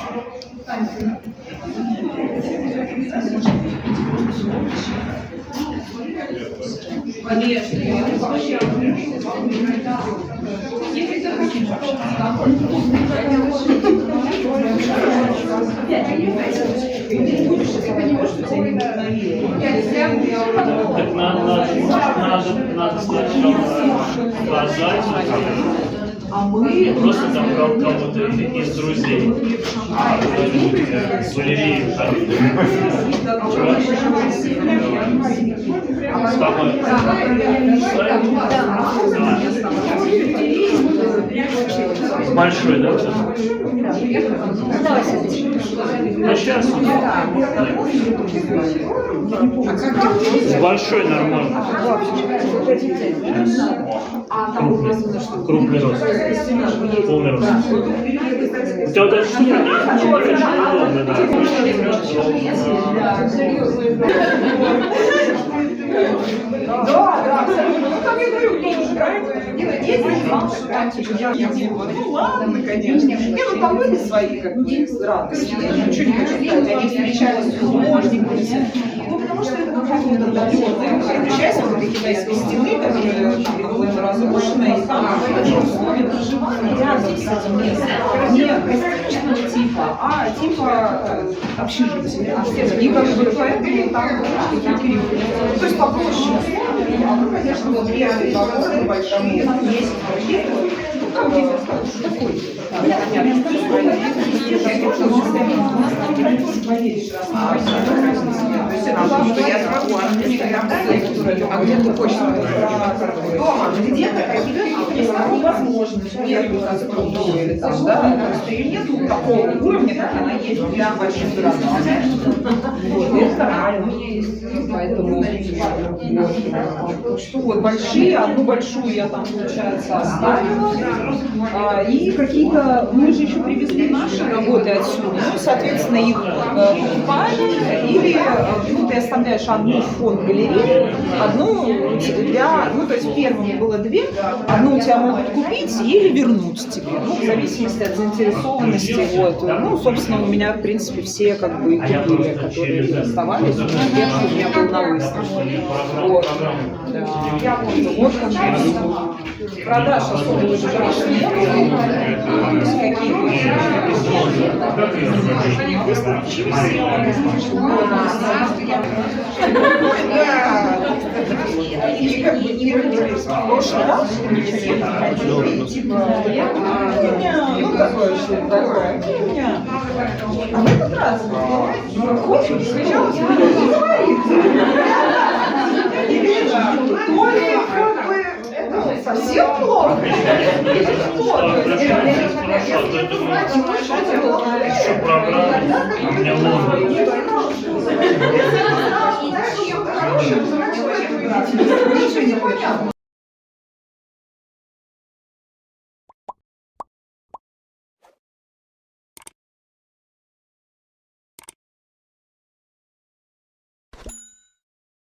Так надо сначала позвать просто там кого-то из друзей. Валерий, с тобой. Большой, да? А сейчас? С большой нормально. Крупный рост. Полный рост. У тебя вот эта штука не очень удобная, да. Да, абсолютно. Ну, там я говорю, тоже, правильно? Ну, ладно, конечно. Не, ну, там были свои, как бы, радости. Я ничего не хочу сказать. Они встречались с художниками. Ну, потому что это какая-то отдаленная. Переключаясь в этой китайской стены, которая была разрушена, и там условия проживания рядом с этим местом. Не гостиничного типа, а типа общежития. И как бы поэтому там такие периоды. То есть попроще. А ну, конечно, вот первые вагоны большие, есть ракеты. Там такой. А где ты хочешь? Дома, где-то какие-то есть возможности, нету или там, да, или нету такого уровня, как она есть для больших городов. Вот, это правильно. Поэтому что вот большие, одну большую я там, получается, оставила. И какие-то, мы же еще привезли наши работы отсюда, ну, соответственно, их покупали, или ну, ты оставляешь одну в фонд галереи, одну для, ну, то есть первым было две, одну у тебя могут купить или вернуть тебе, ну, в зависимости от заинтересованности, вот. Ну, собственно, у меня, в принципе, все, как бы, купили, которые оставались, у меня был на выставке. Вот. Да. Вот как продаж особо уже больше нет. Какие в прошлый раз ничего не ходили, типа, ну, такое что-то такое. А в этот раз кофе встречалась, но не говорит. То ли как бы совсем плохо. Еще программа, у меня много. Ничего не понятно.